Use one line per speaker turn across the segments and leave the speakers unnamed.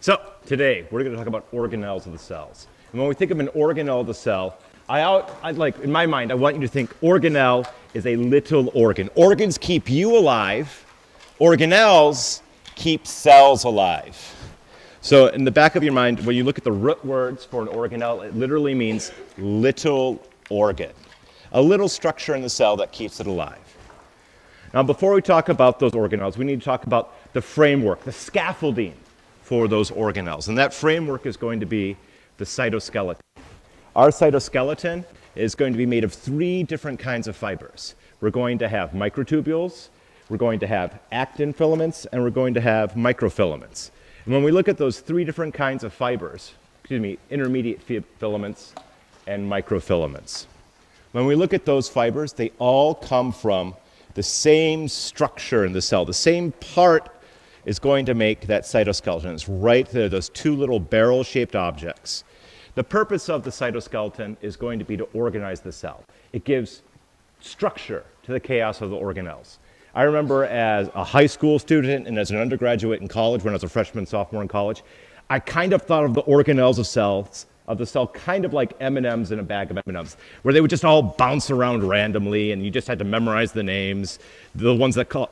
So today we're going to talk about organelles of the cells. And when we think of an organelle of the cell, in my mind, I want you to think organelle is a little organ. Organs keep you alive. Organelles keep cells alive. So in the back of your mind, when you look at the root words for an organelle, it literally means little organ. A little structure in the cell that keeps it alive. Now, before we talk about those organelles, we need to talk about the framework, the scaffolding for those organelles. And that framework is going to be the cytoskeleton. Our cytoskeleton is going to be made of 3 different kinds of fibers. We're going to have microtubules, we're going to have actin filaments, and we're going to have microfilaments. And when we look at those 3 different kinds of fibers, intermediate filaments and microfilaments, when we look at those fibers, they all come from the same structure in the cell. The same part is going to make that cytoskeleton. It's right there, those 2 little barrel-shaped objects. The purpose of the cytoskeleton is going to be to organize the cell. It gives structure to the chaos of the organelles. I remember as a high school student and as an undergraduate in college, when I was a freshman, sophomore in college, I kind of thought of the organelles of the cell kind of like M&Ms in a bag of M&Ms, where they would just all bounce around randomly and you just had to memorize the names, the ones that call.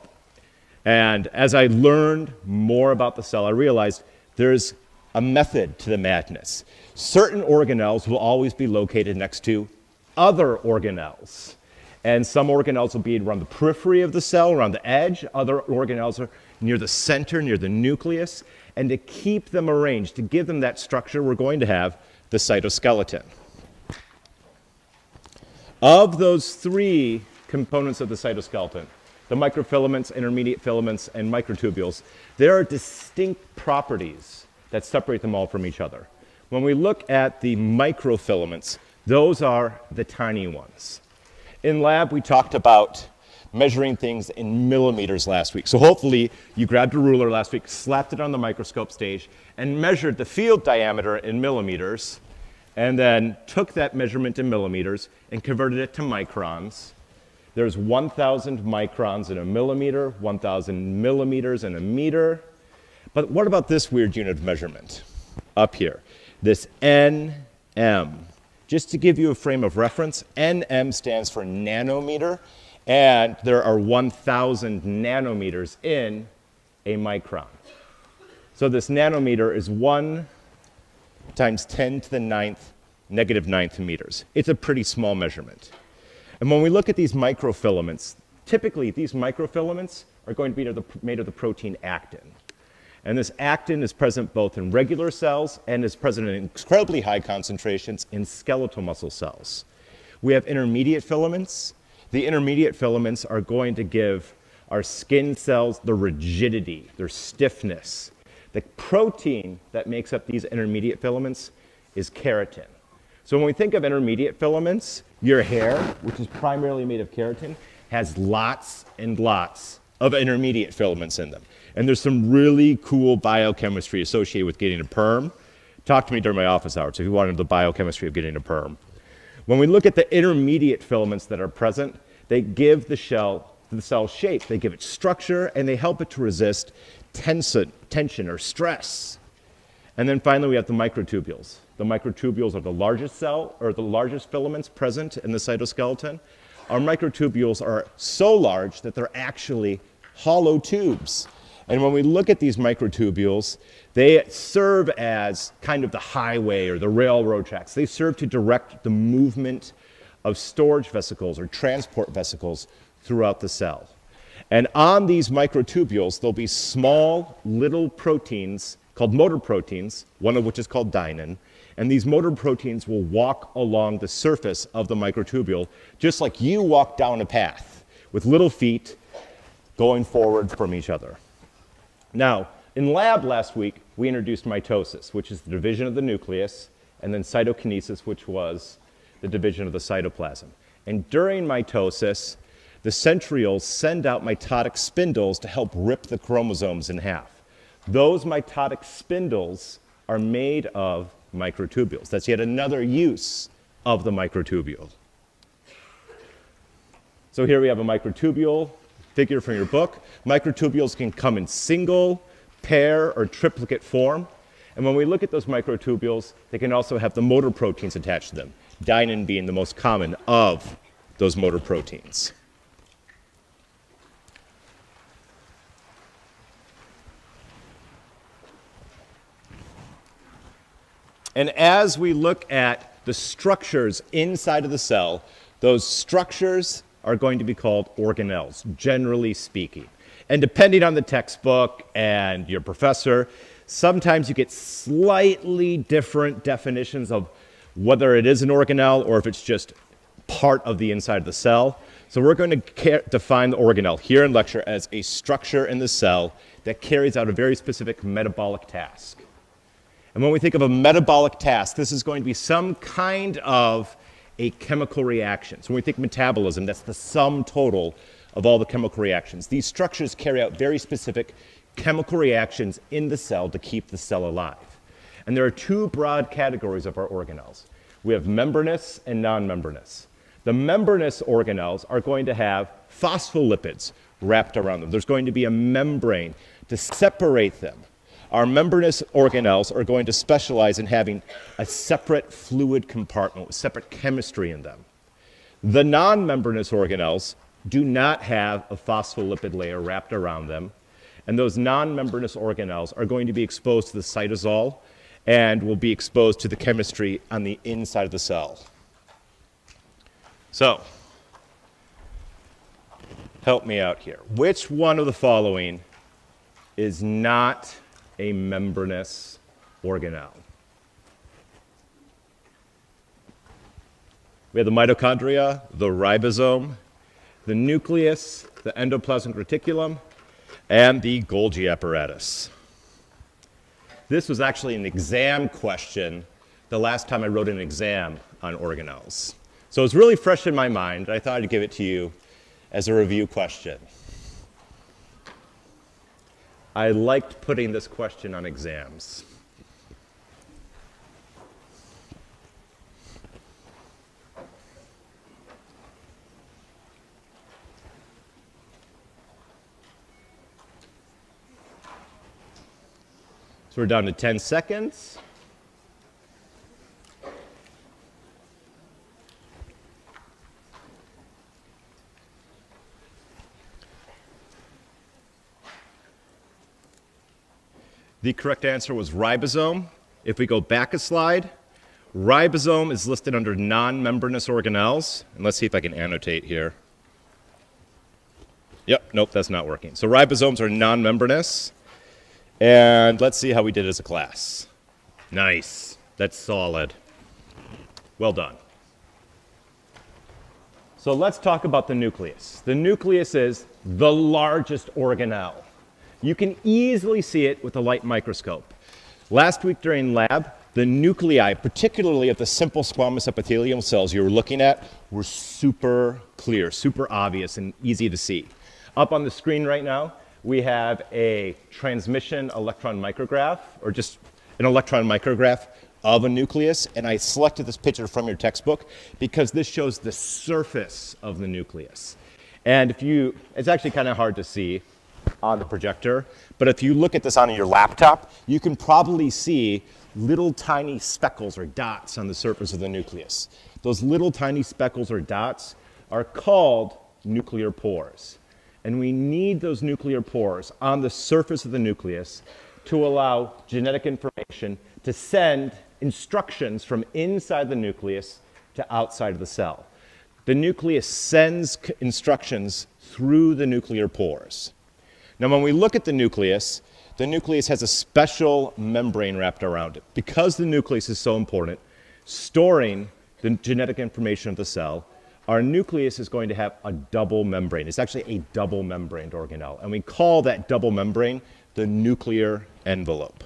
And as I learned more about the cell, I realized there's a method to the madness. Certain organelles will always be located next to other organelles. And some organelles will be around the periphery of the cell, around the edge. Other organelles are near the center, near the nucleus. And to keep them arranged, to give them that structure, we're going to have the cytoskeleton. Of those 3 components of the cytoskeleton, the microfilaments, intermediate filaments, and microtubules, there are distinct properties that separate them all from each other. When we look at the microfilaments, those are the tiny ones. In lab, we talked about measuring things in millimeters last week. So hopefully you grabbed a ruler last week, slapped it on the microscope stage, and measured the field diameter in millimeters, and then took that measurement in millimeters and converted it to microns. There's 1,000 microns in a millimeter, 1,000 millimeters in a meter. But what about this weird unit of measurement up here? This nm. Just to give you a frame of reference, nm stands for nanometer, and there are 1,000 nanometers in a micron. So this nanometer is 1 times 10 to the -9 meters. It's a pretty small measurement. And when we look at these microfilaments, typically these microfilaments are going to be made of the protein actin. And this actin is present both in regular cells and is present in incredibly high concentrations in skeletal muscle cells. We have intermediate filaments. The intermediate filaments are going to give our skin cells the rigidity, their stiffness. The protein that makes up these intermediate filaments is keratin. So when we think of intermediate filaments, your hair, which is primarily made of keratin, has lots and lots of intermediate filaments in them. And there's some really cool biochemistry associated with getting a perm. Talk to me during my office hours if you want to know the biochemistry of getting a perm. When we look at the intermediate filaments that are present, they give the cell shape, they give it structure, and they help it to resist tension or stress. And then finally, we have the microtubules. The microtubules are the largest filaments present in the cytoskeleton. Our microtubules are so large that they're actually hollow tubes. And when we look at these microtubules, they serve as kind of the highway or the railroad tracks. They serve to direct the movement of storage vesicles or transport vesicles throughout the cell. And on these microtubules, there'll be small little proteins called motor proteins, one of which is called dynin. And these motor proteins will walk along the surface of the microtubule, just like you walk down a path with little feet going forward from each other. Now, in lab last week, we introduced mitosis, which is the division of the nucleus, and then cytokinesis, which was the division of the cytoplasm. And during mitosis, the centrioles send out mitotic spindles to help rip the chromosomes in half. Those mitotic spindles are made of microtubules. That's yet another use of the microtubule. So here we have a microtubule figure from your book. Microtubules can come in single, pair, or triplicate form. And when we look at those microtubules, they can also have the motor proteins attached to them, dynein being the most common of those motor proteins. And as we look at the structures inside of the cell, those structures are going to be called organelles, generally speaking. And depending on the textbook and your professor, sometimes you get slightly different definitions of whether it is an organelle or if it's just part of the inside of the cell. So we're going to define the organelle here in lecture as a structure in the cell that carries out a very specific metabolic task. And when we think of a metabolic task, this is going to be some kind of a chemical reaction. So when we think metabolism, that's the sum total of all the chemical reactions. These structures carry out very specific chemical reactions in the cell to keep the cell alive. And there are two broad categories of our organelles. We have membranous and non-membranous. The membranous organelles are going to have phospholipids wrapped around them. There's going to be a membrane to separate them. Our membranous organelles are going to specialize in having a separate fluid compartment with separate chemistry in them. The non-membranous organelles do not have a phospholipid layer wrapped around them, and those non-membranous organelles are going to be exposed to the cytosol and will be exposed to the chemistry on the inside of the cell. So, help me out here. Which one of the following is not a membranous organelle? We have the mitochondria, the ribosome, the nucleus, the endoplasmic reticulum, and the Golgi apparatus. This was actually an exam question the last time I wrote an exam on organelles. So it's really fresh in my mind. I thought I'd give it to you as a review question. I liked putting this question on exams. So we're down to 10 seconds. The correct answer was ribosome. If we go back a slide, ribosome is listed under non-membranous organelles. And let's see if I can annotate here. Yep, nope, that's not working. So ribosomes are non-membranous. And let's see how we did as a class. Nice. That's solid. Well done. So let's talk about the nucleus. The nucleus is the largest organelle. You can easily see it with a light microscope. Last week during lab, the nuclei, particularly of the simple squamous epithelial cells you were looking at, were super clear, super obvious, and easy to see. Up on the screen right now, we have a transmission electron micrograph, or just an electron micrograph of a nucleus, and I selected this picture from your textbook because this shows the surface of the nucleus. And it's actually kind of hard to see on the projector, but if you look at this on your laptop, you can probably see little tiny speckles or dots on the surface of the nucleus. Those little tiny speckles or dots are called nuclear pores. And we need those nuclear pores on the surface of the nucleus to allow genetic information to send instructions from inside the nucleus to outside of the cell. The nucleus sends instructions through the nuclear pores. Now, when we look at the nucleus has a special membrane wrapped around it. Because the nucleus is so important, storing the genetic information of the cell, our nucleus is going to have a double membrane. It's actually a double membraned organelle, and we call that double membrane the nuclear envelope.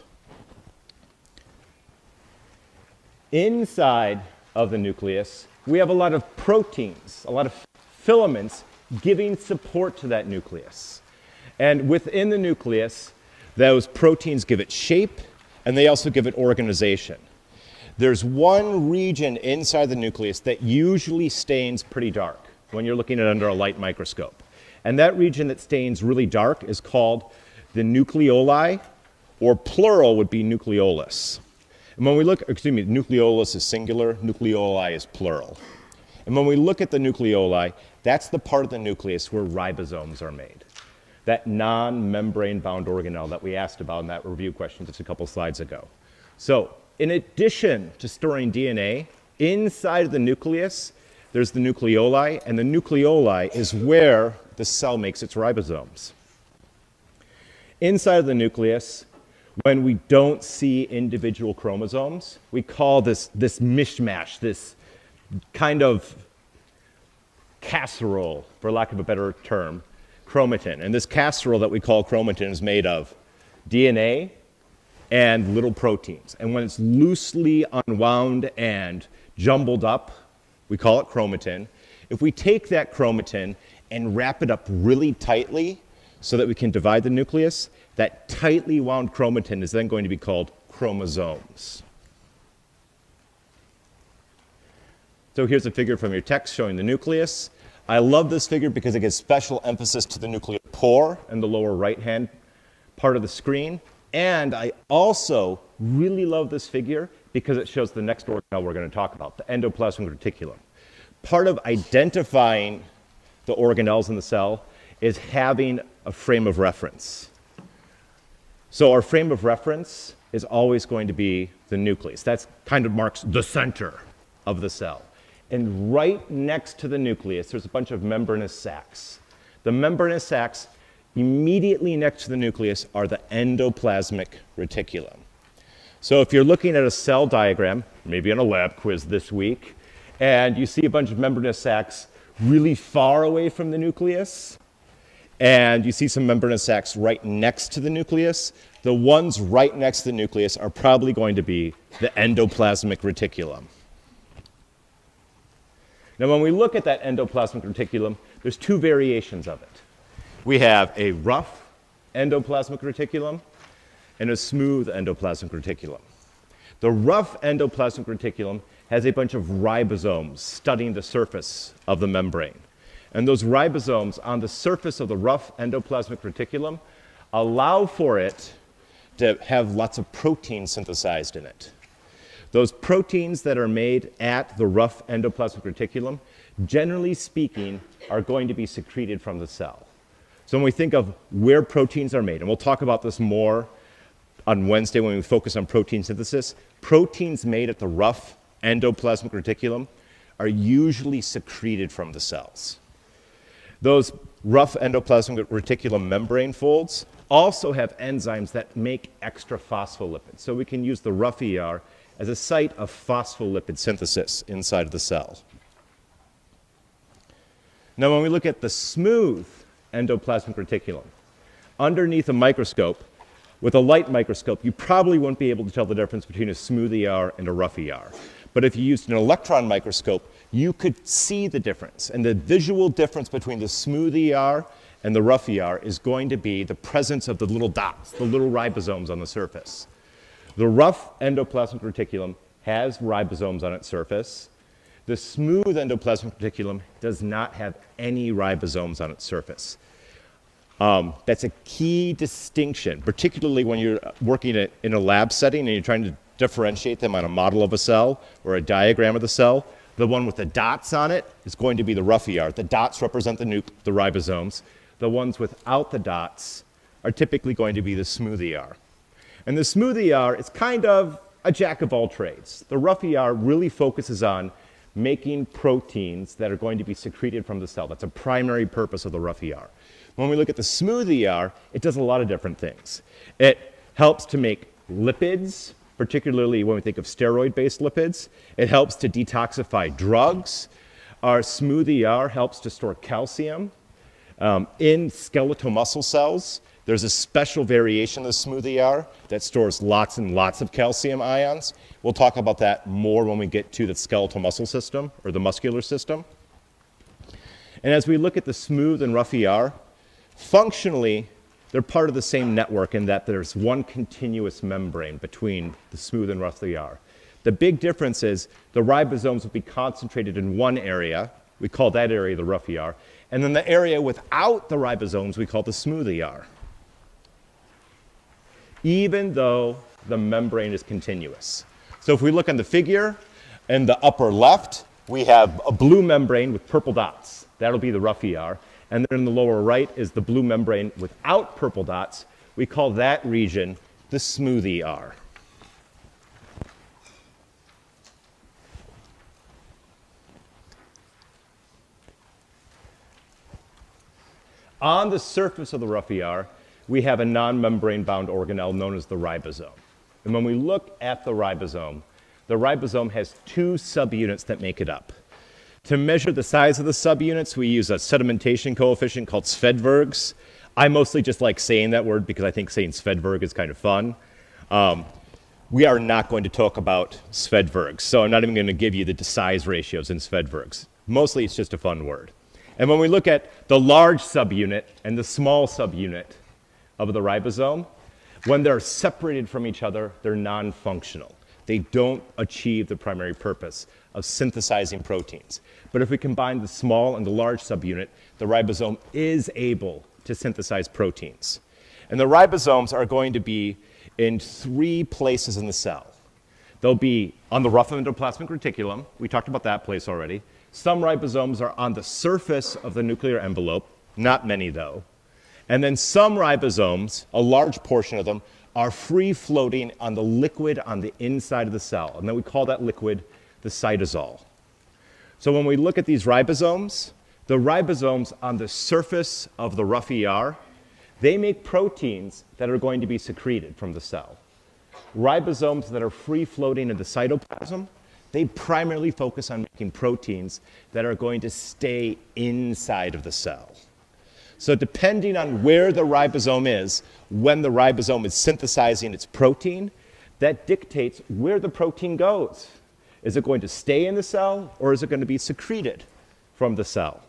Inside of the nucleus, we have a lot of proteins, a lot of filaments giving support to that nucleus. And within the nucleus, those proteins give it shape, and they also give it organization. There's one region inside the nucleus that usually stains pretty dark when you're looking at it under a light microscope. And that region that stains really dark is called the nucleoli or plural would be nucleolus. And when we look, excuse me, nucleolus is singular, nucleoli is plural. And when we look at the nucleoli, that's the part of the nucleus where ribosomes are made. That non-membrane bound organelle that we asked about in that review question just a couple slides ago. So in addition to storing DNA, inside of the nucleus, there's the nucleoli, and the nucleoli is where the cell makes its ribosomes. Inside of the nucleus, when we don't see individual chromosomes, we call this mishmash, this kind of casserole, for lack of a better term, chromatin. And this casserole that we call chromatin is made of DNA and little proteins. And when it's loosely unwound and jumbled up, we call it chromatin. If we take that chromatin and wrap it up really tightly so that we can divide the nucleus, that tightly wound chromatin is then going to be called chromosomes. So here's a figure from your text showing the nucleus. I love this figure because it gives special emphasis to the nuclear pore in the lower right-hand part of the screen. And I also really love this figure because it shows the next organelle we're going to talk about, the endoplasmic reticulum. Part of identifying the organelles in the cell is having a frame of reference. So our frame of reference is always going to be the nucleus. That kind of marks the center of the cell. And right next to the nucleus, there's a bunch of membranous sacs. The membranous sacs immediately next to the nucleus are the endoplasmic reticulum. So if you're looking at a cell diagram, maybe on a lab quiz this week, and you see a bunch of membranous sacs really far away from the nucleus, and you see some membranous sacs right next to the nucleus, the ones right next to the nucleus are probably going to be the endoplasmic reticulum. Now, when we look at that endoplasmic reticulum, there's two variations of it. We have a rough endoplasmic reticulum and a smooth endoplasmic reticulum. The rough endoplasmic reticulum has a bunch of ribosomes studding the surface of the membrane. And those ribosomes on the surface of the rough endoplasmic reticulum allow for it to have lots of protein synthesized in it. Those proteins that are made at the rough endoplasmic reticulum, generally speaking, are going to be secreted from the cell. So when we think of where proteins are made, and we'll talk about this more on Wednesday when we focus on protein synthesis, proteins made at the rough endoplasmic reticulum are usually secreted from the cells. Those rough endoplasmic reticulum membrane folds also have enzymes that make extra phospholipids. So we can use the rough ER as a site of phospholipid synthesis inside of the cell. Now, when we look at the smooth endoplasmic reticulum, underneath a microscope, with a light microscope, you probably won't be able to tell the difference between a smooth ER and a rough ER. But if you used an electron microscope, you could see the difference. And the visual difference between the smooth ER and the rough ER is going to be the presence of the little dots, the little ribosomes on the surface. The rough endoplasmic reticulum has ribosomes on its surface. The smooth endoplasmic reticulum does not have any ribosomes on its surface. That's a key distinction, particularly when you're working in a lab setting and you're trying to differentiate them on a model of a cell or a diagram of the cell. The one with the dots on it is going to be the rough ER. The dots represent the ribosomes. The ones without the dots are typically going to be the smooth ER. And the smooth ER is kind of a jack of all trades. The rough ER really focuses on making proteins that are going to be secreted from the cell. That's a primary purpose of the rough ER. When we look at the smooth ER, it does a lot of different things. It helps to make lipids, particularly when we think of steroid-based lipids. It helps to detoxify drugs. Our smooth ER helps to store calcium. In skeletal muscle cells, there's a special variation of the smooth ER that stores lots and lots of calcium ions. We'll talk about that more when we get to the skeletal muscle system or the muscular system. And as we look at the smooth and rough ER, functionally, they're part of the same network in that there's one continuous membrane between the smooth and rough ER. The big difference is the ribosomes will be concentrated in one area. We call that area the rough ER. And then the area without the ribosomes we call the smooth ER. even though the membrane is continuous. So if we look on the figure, in the upper left, we have a blue membrane with purple dots. That'll be the rough ER. And then in the lower right is the blue membrane without purple dots. We call that region the smooth ER. On the surface of the rough ER, we have a non-membrane bound organelle known as the ribosome. And when we look at the ribosome has two subunits that make it up. To measure the size of the subunits, we use a sedimentation coefficient called Svedberg's. I mostly just like saying that word because I think saying Svedberg is kind of fun. We are not going to talk about Svedberg's, so I'm not even going to give you the size ratios in Svedberg's. Mostly it's just a fun word. And when we look at the large subunit and the small subunit of the ribosome, when they're separated from each other, they're non-functional. They don't achieve the primary purpose of synthesizing proteins. But if we combine the small and the large subunit, the ribosome is able to synthesize proteins. And the ribosomes are going to be in three places in the cell. They'll be on the rough endoplasmic reticulum. We talked about that place already. Some ribosomes are on the surface of the nuclear envelope, not many though. And then some ribosomes, a large portion of them, are free floating on the liquid on the inside of the cell. And then we call that liquid the cytosol. So when we look at these ribosomes, the ribosomes on the surface of the rough ER, they make proteins that are going to be secreted from the cell. Ribosomes that are free floating in the cytoplasm, they primarily focus on making proteins that are going to stay inside of the cell. So depending on where the ribosome is, when the ribosome is synthesizing its protein, that dictates where the protein goes. Is it going to stay in the cell, or is it going to be secreted from the cell?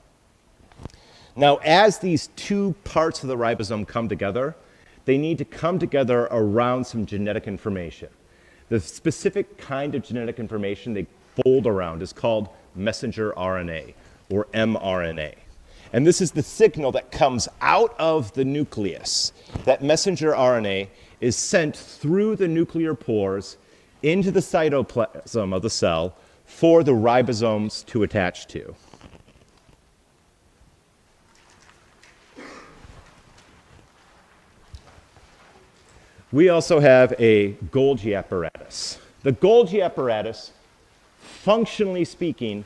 Now, as these two parts of the ribosome come together, they need to come together around some genetic information. The specific kind of genetic information they fold around is called messenger RNA, or mRNA. And this is the signal that comes out of the nucleus. That messenger RNA is sent through the nuclear pores into the cytoplasm of the cell for the ribosomes to attach to. We also have a Golgi apparatus. The Golgi apparatus, functionally speaking,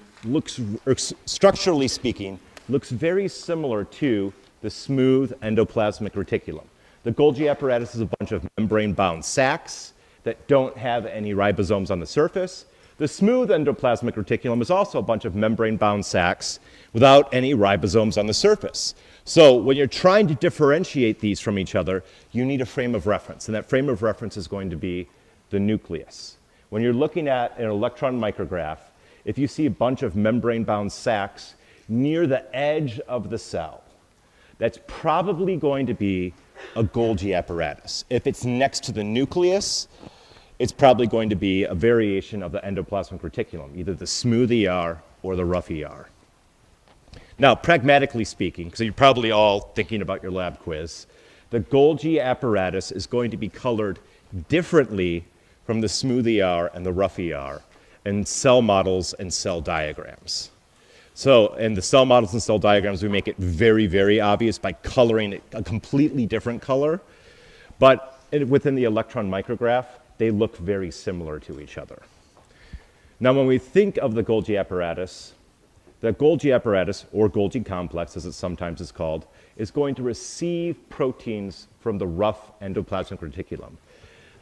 structurally speaking, looks very similar to the smooth endoplasmic reticulum. The Golgi apparatus is a bunch of membrane-bound sacs that don't have any ribosomes on the surface. The smooth endoplasmic reticulum is also a bunch of membrane-bound sacs without any ribosomes on the surface. So when you're trying to differentiate these from each other, you need a frame of reference, and that frame of reference is going to be the nucleus. When you're looking at an electron micrograph, if you see a bunch of membrane-bound sacs near the edge of the cell, that's probably going to be a Golgi apparatus. If it's next to the nucleus, it's probably going to be a variation of the endoplasmic reticulum, either the smooth ER or the rough ER. Now, pragmatically speaking, because you're probably all thinking about your lab quiz, the Golgi apparatus is going to be colored differently from the smooth ER and the rough ER in cell models and cell diagrams. So in the cell models and cell diagrams, we make it very, very obvious by coloring it a completely different color. But within the electron micrograph, they look very similar to each other. Now, when we think of the Golgi apparatus, or Golgi complex, as it sometimes is called, is going to receive proteins from the rough endoplasmic reticulum.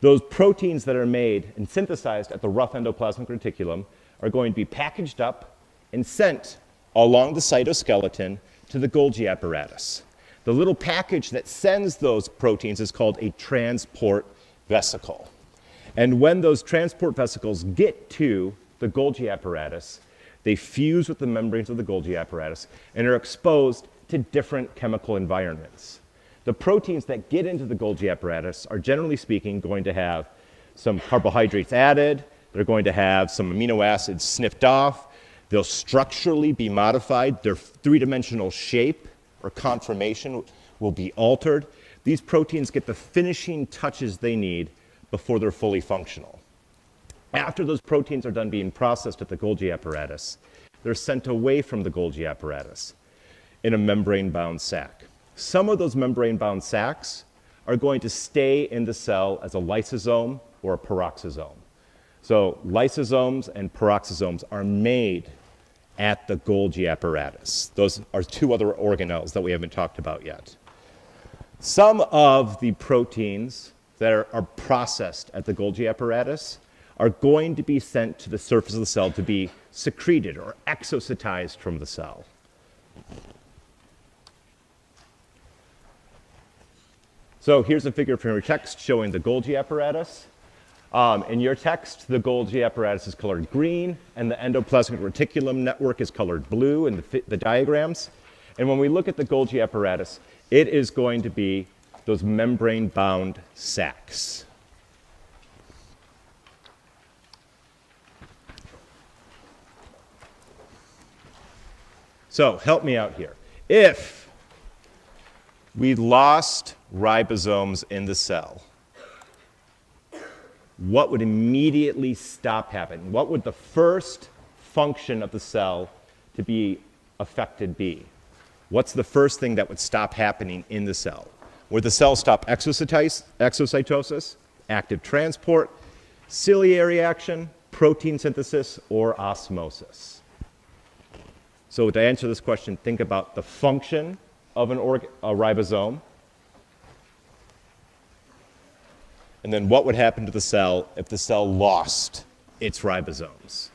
Those proteins that are made and synthesized at the rough endoplasmic reticulum are going to be packaged up and sent along the cytoskeleton to the Golgi apparatus. The little package that sends those proteins is called a transport vesicle. And when those transport vesicles get to the Golgi apparatus, they fuse with the membranes of the Golgi apparatus and are exposed to different chemical environments. The proteins that get into the Golgi apparatus are, generally speaking, going to have some carbohydrates added. They're going to have some amino acids snipped off. They'll structurally be modified. Their three-dimensional shape or conformation will be altered. these proteins get the finishing touches they need before they're fully functional. After those proteins are done being processed at the Golgi apparatus, they're sent away from the Golgi apparatus in a membrane-bound sac. Some of those membrane-bound sacs are going to stay in the cell as a lysosome or a peroxisome. So lysosomes and peroxisomes are made at the Golgi apparatus. Those are two other organelles that we haven't talked about yet. Some of the proteins that are processed at the Golgi apparatus are going to be sent to the surface of the cell to be secreted or exocytized from the cell. So here's a figure from your text showing the Golgi apparatus. In your text, the Golgi apparatus is colored green, and the endoplasmic reticulum network is colored blue in the diagrams. And when we look at the Golgi apparatus, it is going to be those membrane-bound sacs. So help me out here. If we lost ribosomes in the cell, what would immediately stop happening? What would the first function of the cell to be affected be? What's the first thing that would stop happening in the cell? Would the cell stop exocytosis, active transport, ciliary action, protein synthesis, or osmosis? So to answer this question, think about the function of a ribosome, and then what would happen to the cell if the cell lost its ribosomes?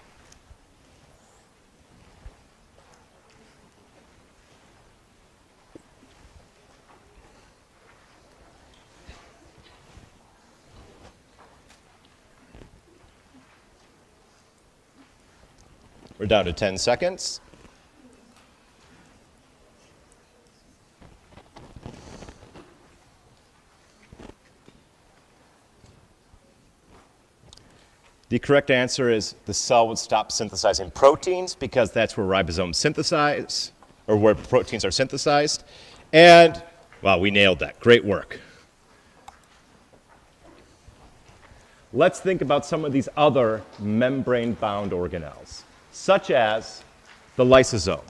We're down to 10 seconds. The correct answer is the cell would stop synthesizing proteins because that's where ribosomes synthesize, or where proteins are synthesized. And, wow, we nailed that. Great work. Let's think about some of these other membrane-bound organelles, such as the lysosome.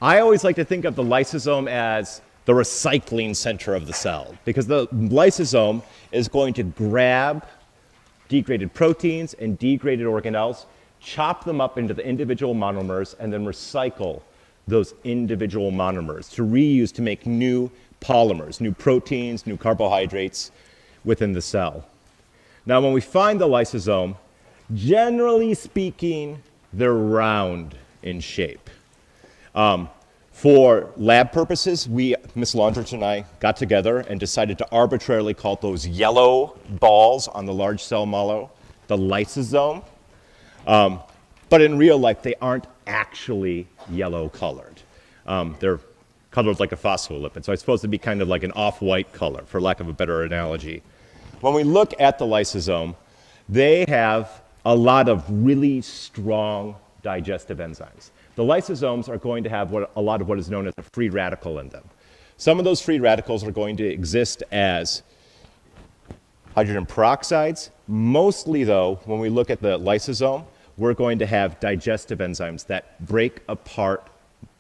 I always like to think of the lysosome as the recycling center of the cell, because the lysosome is going to grab degraded proteins and degraded organelles, chop them up into the individual monomers, and then recycle those individual monomers to reuse to make new polymers, new proteins, new carbohydrates within the cell. Now, when we find the lysosome, generally speaking, they're round in shape. For lab purposes, Ms. Londrich and I got together and decided to arbitrarily call those yellow balls on the large cell model the lysosome. But in real life, they aren't actually yellow colored. They're colored like a phospholipid, so it's supposed to be kind of like an off-white color, for lack of a better analogy. When we look at the lysosome, they have a lot of really strong digestive enzymes. The lysosomes are going to have a lot of what is known as a free radical in them. Some of those free radicals are going to exist as hydrogen peroxides. Mostly, though, when we look at the lysosome, we're going to have digestive enzymes that break apart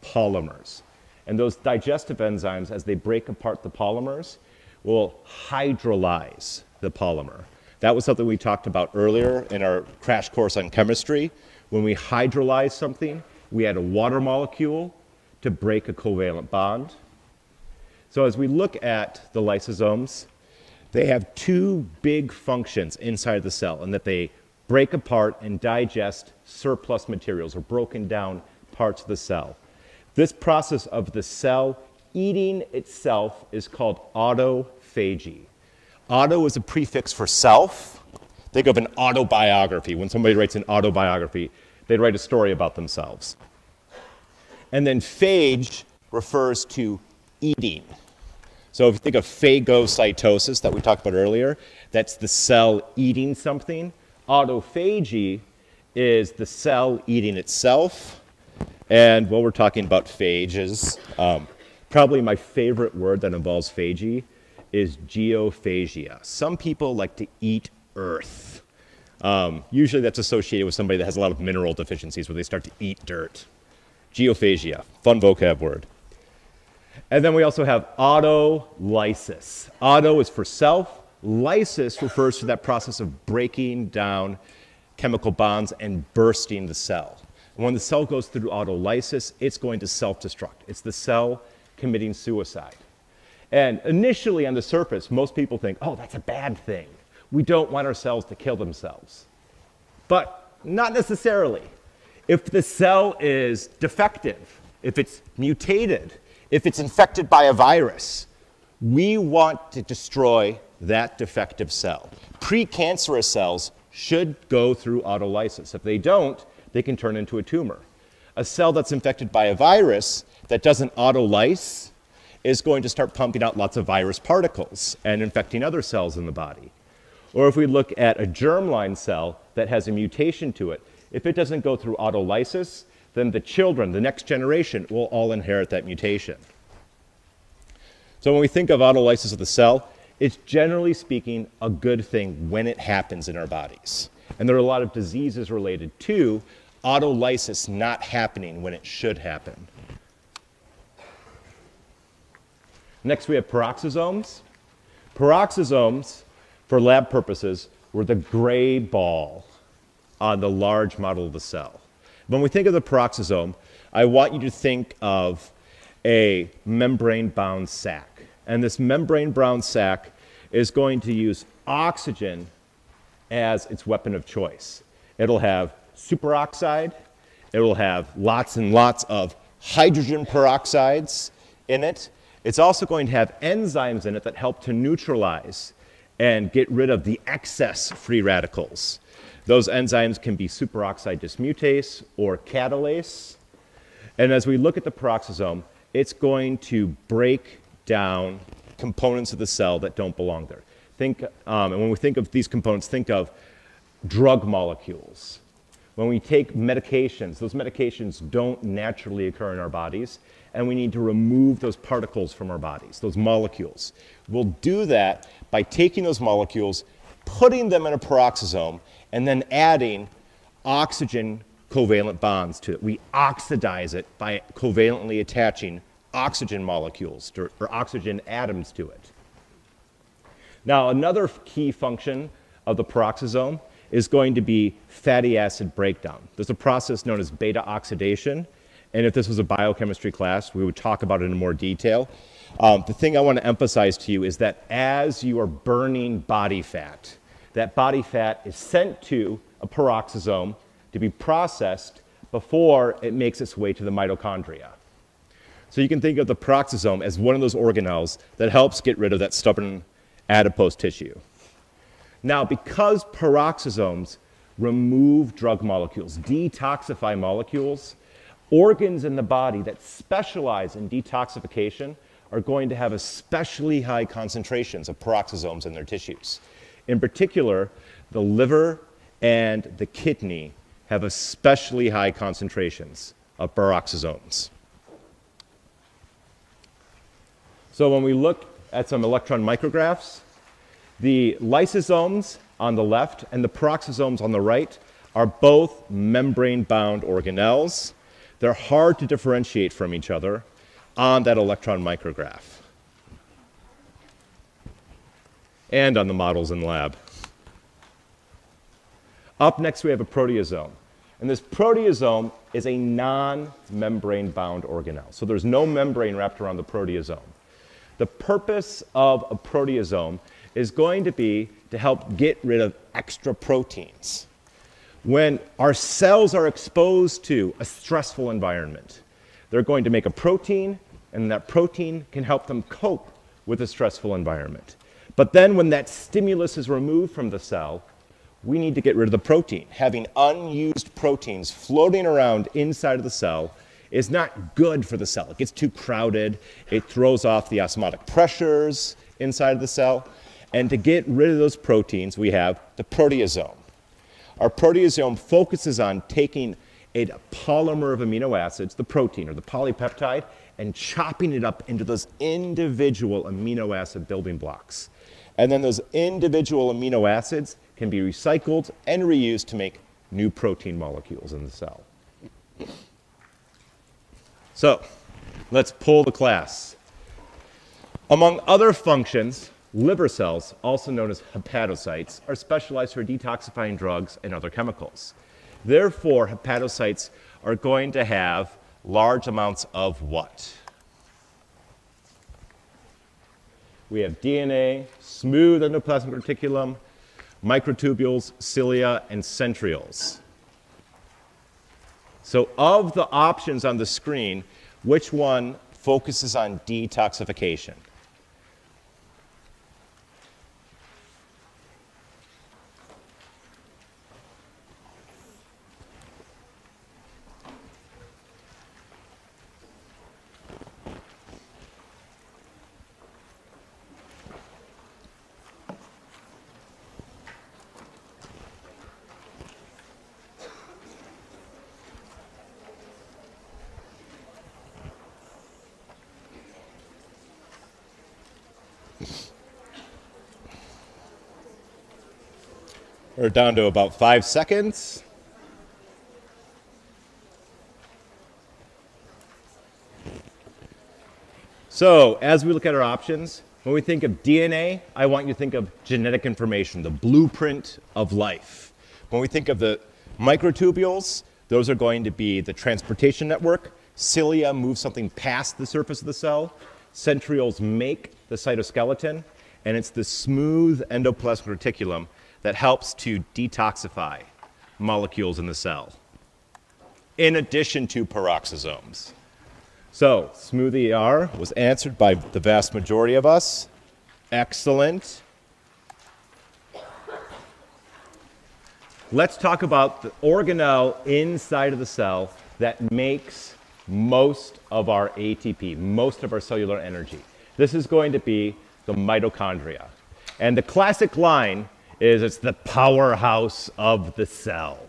polymers. And those digestive enzymes, as they break apart the polymers, will hydrolyze the polymer. That was something we talked about earlier in our crash course on chemistry. When we hydrolyze something, we add a water molecule to break a covalent bond. So as we look at the lysosomes, they have two big functions inside the cell, in that they break apart and digest surplus materials or broken down parts of the cell. This process of the cell eating itself is called autophagy. Auto is a prefix for self. Think of an autobiography. When somebody writes an autobiography, they'd write a story about themselves. And then phage refers to eating. So if you think of phagocytosis that we talked about earlier, that's the cell eating something. Autophagy is the cell eating itself. And while we're talking about phages, probably my favorite word that involves phagy is geophagia. Some people like to eat earth. Usually that's associated with somebody that has a lot of mineral deficiencies where they start to eat dirt. Geophagia, fun vocab word. And then we also have autolysis. Auto is for self. Lysis refers to that process of breaking down chemical bonds and bursting the cell. And when the cell goes through autolysis, it's going to self-destruct. It's the cell committing suicide. And initially on the surface, most people think, oh, that's a bad thing. We don't want our cells to kill themselves. But not necessarily. If the cell is defective, if it's mutated, if it's infected by a virus, we want to destroy that defective cell. Precancerous cells should go through autolysis. If they don't, they can turn into a tumor. A cell that's infected by a virus that doesn't autolyse is going to start pumping out lots of virus particles and infecting other cells in the body. Or if we look at a germline cell that has a mutation to it, if it doesn't go through autolysis, then the children, the next generation, will all inherit that mutation. So when we think of autolysis of the cell, it's generally speaking a good thing when it happens in our bodies. And there are a lot of diseases related to autolysis not happening when it should happen. Next we have peroxisomes. Peroxisomes, for lab purposes, were the gray ball on the large model of the cell. When we think of the peroxisome, I want you to think of a membrane-bound sac. And this membrane-bound sac is going to use oxygen as its weapon of choice. It'll have superoxide. It will have lots and lots of hydrogen peroxides in it. It's also going to have enzymes in it that help to neutralize and get rid of the excess free radicals. Those enzymes can be superoxide dismutase or catalase. And as we look at the peroxisome, it's going to break down components of the cell that don't belong there. And when we think of these components, think of drug molecules. When we take medications, those medications don't naturally occur in our bodies, and we need to remove those particles from our bodies, those molecules. We'll do that by taking those molecules, putting them in a peroxisome, and then adding oxygen covalent bonds to it. We oxidize it by covalently attaching oxygen molecules or oxygen atoms to it. Now, another key function of the peroxisome is going to be fatty acid breakdown. There's a process known as beta oxidation, and if this was a biochemistry class, we would talk about it in more detail. The thing I want to emphasize to you is that as you are burning body fat, that body fat is sent to a peroxisome to be processed before it makes its way to the mitochondria. So you can think of the peroxisome as one of those organelles that helps get rid of that stubborn adipose tissue. Now, because peroxisomes remove drug molecules, detoxify molecules, organs in the body that specialize in detoxification are going to have especially high concentrations of peroxisomes in their tissues. In particular, the liver and the kidney have especially high concentrations of peroxisomes. So when we look at some electron micrographs, the lysosomes on the left and the peroxisomes on the right are both membrane-bound organelles. They're hard to differentiate from each other on that electron micrograph and on the models in the lab. Up next, we have a proteasome. And this proteasome is a non-membrane-bound organelle. So there's no membrane wrapped around the proteasome. The purpose of a proteasome is going to be to help get rid of extra proteins. When our cells are exposed to a stressful environment, they're going to make a protein, and that protein can help them cope with a stressful environment. But then when that stimulus is removed from the cell, we need to get rid of the protein. Having unused proteins floating around inside of the cell is not good for the cell. It gets too crowded. It throws off the osmotic pressures inside of the cell. And to get rid of those proteins, we have the proteasome. Our proteasome focuses on taking a polymer of amino acids, the protein or the polypeptide, and chopping it up into those individual amino acid building blocks. And then those individual amino acids can be recycled and reused to make new protein molecules in the cell. So let's pull the class. Among other functions, liver cells, also known as hepatocytes, are specialized for detoxifying drugs and other chemicals. Therefore, hepatocytes are going to have large amounts of what? We have DNA, smooth endoplasmic reticulum, microtubules, cilia, and centrioles. So of the options on the screen, which one focuses on detoxification? We're down to about 5 seconds. So as we look at our options, when we think of DNA, I want you to think of genetic information, the blueprint of life. When we think of the microtubules, those are going to be the transportation network. Cilia move something past the surface of the cell. Centrioles make the cytoskeleton. And it's the smooth endoplasmic reticulum that helps to detoxify molecules in the cell, in addition to peroxisomes. So, smooth ER was answered by the vast majority of us. Excellent. Let's talk about the organelle inside of the cell that makes most of our ATP, most of our cellular energy. This is going to be the mitochondria. And the classic line is it's the powerhouse of the cell,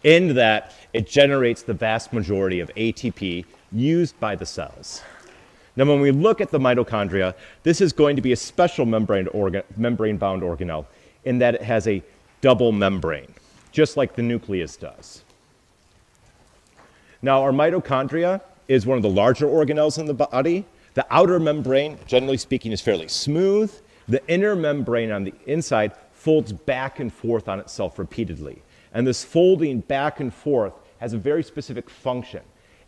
in that it generates the vast majority of ATP used by the cells. Now, when we look at the mitochondria, this is going to be a special membrane-bound organelle in that it has a double membrane, just like the nucleus does. Now, our mitochondria is one of the larger organelles in the body. The outer membrane, generally speaking, is fairly smooth. The inner membrane on the inside folds back and forth on itself repeatedly. And this folding back and forth has a very specific function.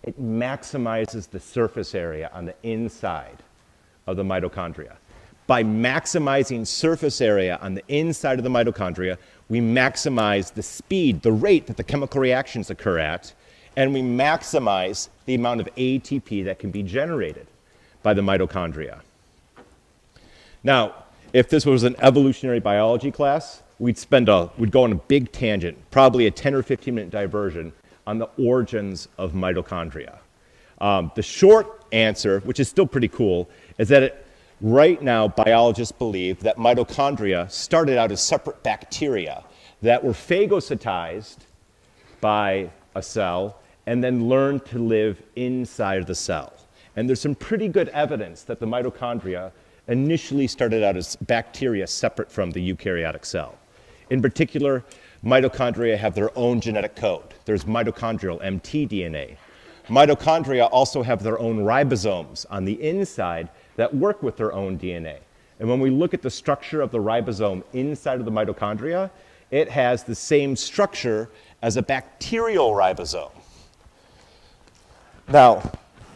It maximizes the surface area on the inside of the mitochondria. By maximizing surface area on the inside of the mitochondria, we maximize the speed, the rate that the chemical reactions occur at, and we maximize the amount of ATP that can be generated by the mitochondria. Now, if this was an evolutionary biology class, we'd go on a big tangent, probably a 10 or 15-minute diversion on the origins of mitochondria. The short answer, which is still pretty cool, is that right now biologists believe that mitochondria started out as separate bacteria that were phagocytized by a cell and then learned to live inside of the cell. And there's some pretty good evidence that the mitochondria initially started out as bacteria separate from the eukaryotic cell. In particular, mitochondria have their own genetic code. There's mitochondrial mtDNA. Mitochondria also have their own ribosomes on the inside that work with their own DNA. And when we look at the structure of the ribosome inside of the mitochondria, it has the same structure as a bacterial ribosome. Now,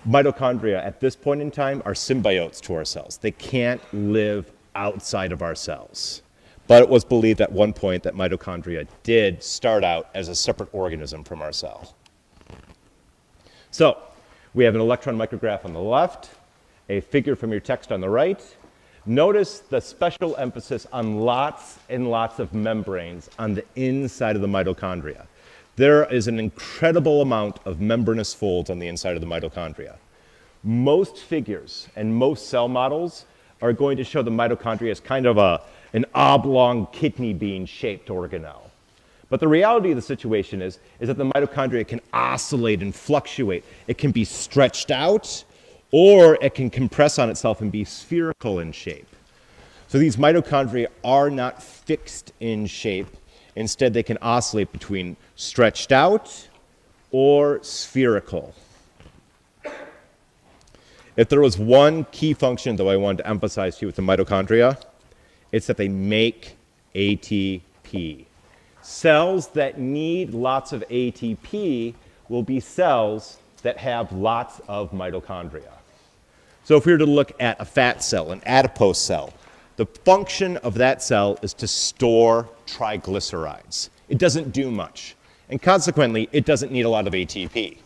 mitochondria at this point in time are symbiotes to our cells. They can't live outside of our cells. But it was believed at one point that mitochondria did start out as a separate organism from our cell. So, we have an electron micrograph on the left, a figure from your text on the right. Notice the special emphasis on lots and lots of membranes on the inside of the mitochondria. There is an incredible amount of membranous folds on the inside of the mitochondria. Most figures and most cell models are going to show the mitochondria as kind of an oblong kidney bean shaped organelle. But the reality of the situation is that the mitochondria can oscillate and fluctuate. It can be stretched out, or it can compress on itself and be spherical in shape. So these mitochondria are not fixed in shape. Instead, they can oscillate between stretched out or spherical. If there was one key function, though, I wanted to emphasize to you with the mitochondria, it's that they make ATP. Cells that need lots of ATP will be cells that have lots of mitochondria. So if we were to look at a fat cell, an adipose cell, the function of that cell is to store triglycerides. It doesn't do much, and consequently, it doesn't need a lot of ATP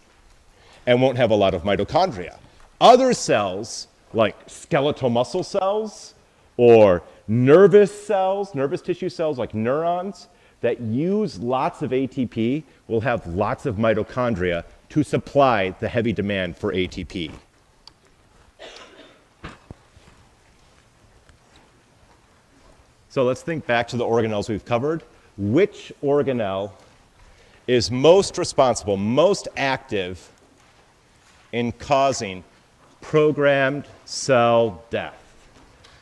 and won't have a lot of mitochondria. Other cells, like skeletal muscle cells or nervous cells, nervous tissue cells like neurons, that use lots of ATP will have lots of mitochondria to supply the heavy demand for ATP. So let's think back to the organelles we've covered. Which organelle is most responsible, most active in causing programmed cell death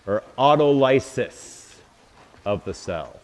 or autolysis of the cell?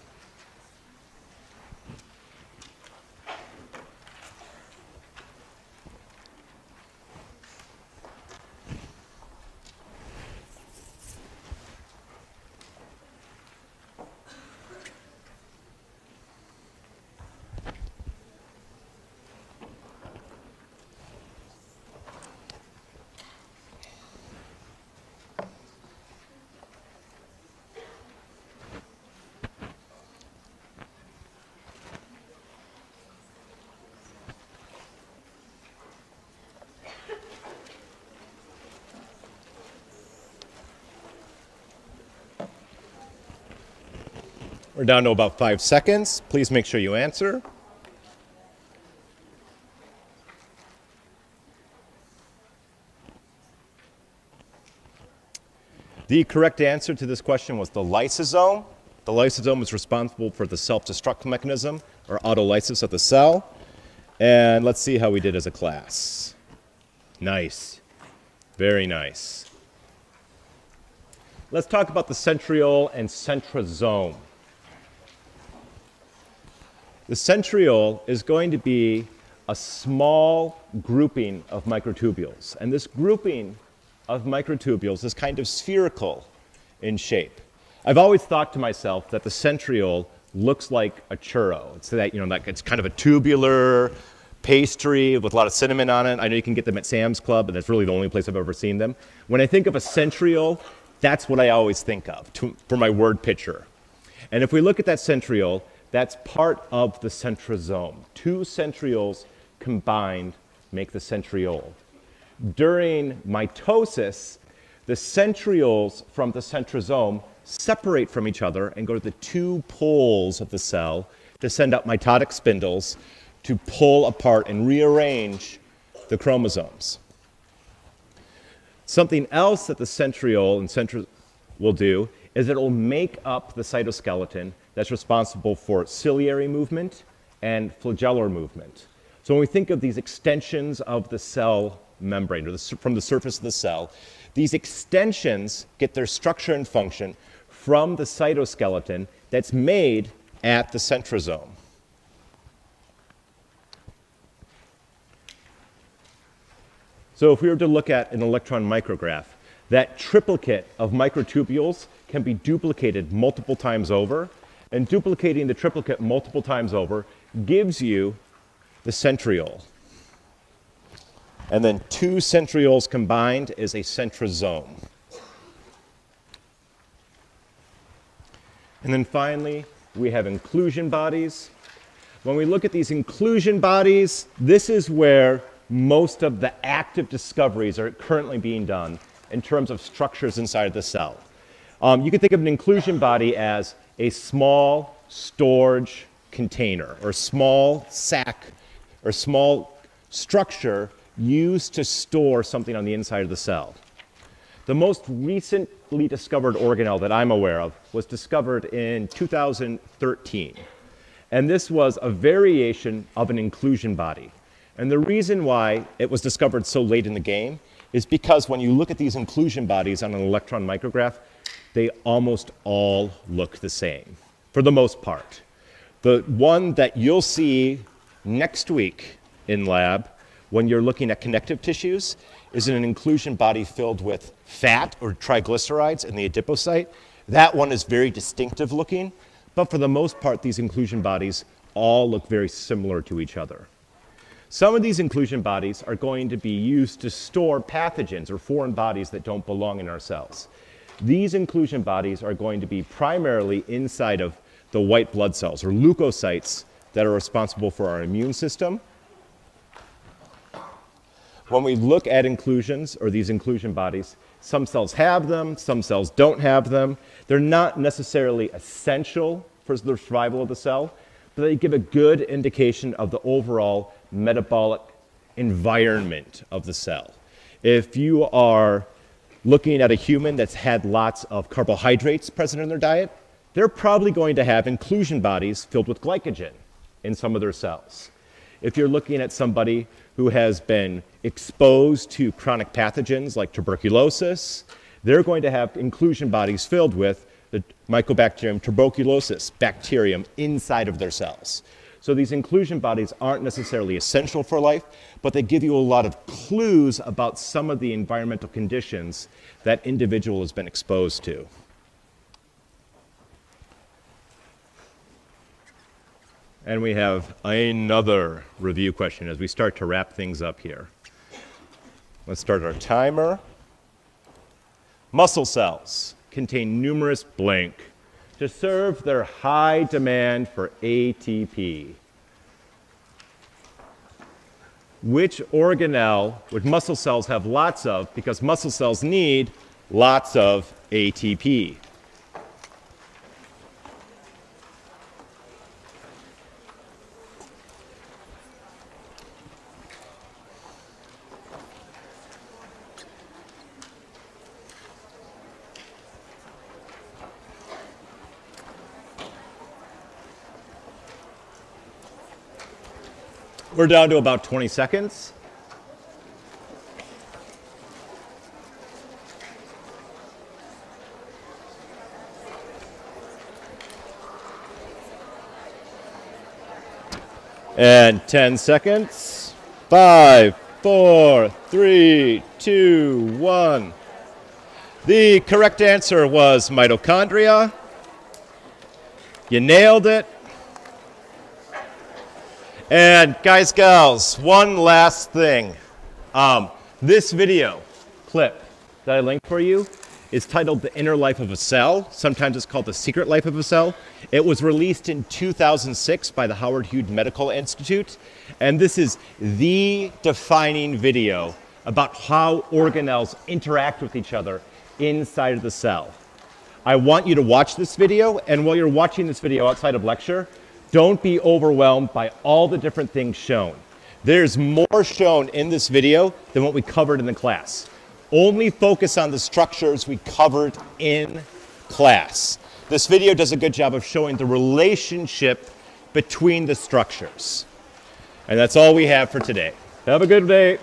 We're down to about 5 seconds. Please make sure you answer. The correct answer to this question was the lysosome. The lysosome is responsible for the self-destruct mechanism or autolysis of the cell. And let's see how we did as a class. Nice. Very nice. Let's talk about the centriole and centrosome. The centriole is going to be a small grouping of microtubules. And this grouping of microtubules is kind of spherical in shape. I've always thought to myself that the centriole looks like a churro. It's that, like it's kind of a tubular pastry with a lot of cinnamon on it. I know you can get them at Sam's Club, and that's really the only place I've ever seen them. When I think of a centriole, that's what I always think of for my word picture. And if we look at that centriole, that's part of the centrosome. Two centrioles combined make the centriole. During mitosis, the centrioles from the centrosome separate from each other and go to the two poles of the cell to send out mitotic spindles to pull apart and rearrange the chromosomes. Something else that the centriole and centrosome will do is it will make up the cytoskeleton that's responsible for ciliary movement and flagellar movement. So when we think of these extensions of the cell membrane, or from the surface of the cell, these extensions get their structure and function from the cytoskeleton that's made at the centrosome. So if we were to look at an electron micrograph, that triplicate of microtubules can be duplicated multiple times over, and duplicating the triplicate multiple times over gives you the centriole. And then two centrioles combined is a centrosome. And then finally, we have inclusion bodies. When we look at these inclusion bodies, this is where most of the active discoveries are currently being done in terms of structures inside of the cell. You can think of an inclusion body as a small storage container or small sac or small structure used to store something on the inside of the cell. The most recently discovered organelle that I'm aware of was discovered in 2013. And this was a variation of an inclusion body. And the reason why it was discovered so late in the game is because when you look at these inclusion bodies on an electron micrograph, they almost all look the same, for the most part. The one that you'll see next week in lab when you're looking at connective tissues is an inclusion body filled with fat or triglycerides in the adipocyte. That one is very distinctive looking, but for the most part, these inclusion bodies all look very similar to each other. Some of these inclusion bodies are going to be used to store pathogens or foreign bodies that don't belong in our cells. These inclusion bodies are going to be primarily inside of the white blood cells or leukocytes that are responsible for our immune system. When we look at inclusions or these inclusion bodies, some cells have them, some cells don't have them. They're not necessarily essential for the survival of the cell, but they give a good indication of the overall metabolic environment of the cell. If you are looking at a human that's had lots of carbohydrates present in their diet, they're probably going to have inclusion bodies filled with glycogen in some of their cells. If you're looking at somebody who has been exposed to chronic pathogens like tuberculosis, they're going to have inclusion bodies filled with the Mycobacterium tuberculosis bacterium inside of their cells. So these inclusion bodies aren't necessarily essential for life, but they give you a lot of clues about some of the environmental conditions that individual has been exposed to. And we have another review question as we start to wrap things up here. Let's start our timer. Muscle cells contain numerous blank to serve their high demand for ATP. Which organelle would muscle cells have lots of because muscle cells need lots of ATP? We're down to about 20 seconds. And 10 seconds. 5, 4, 3, 2, 1. The correct answer was mitochondria. You nailed it. And guys, gals, one last thing. This video clip that I linked for you is titled The Inner Life of a Cell. Sometimes it's called The Secret Life of a Cell. It was released in 2006 by the Howard Hughes Medical Institute. And this is the defining video about how organelles interact with each other inside of the cell. I want you to watch this video, and while you're watching this video outside of lecture, don't be overwhelmed by all the different things shown. There's more shown in this video than what we covered in the class. Only focus on the structures we covered in class. This video does a good job of showing the relationship between the structures. And that's all we have for today. Have a good day.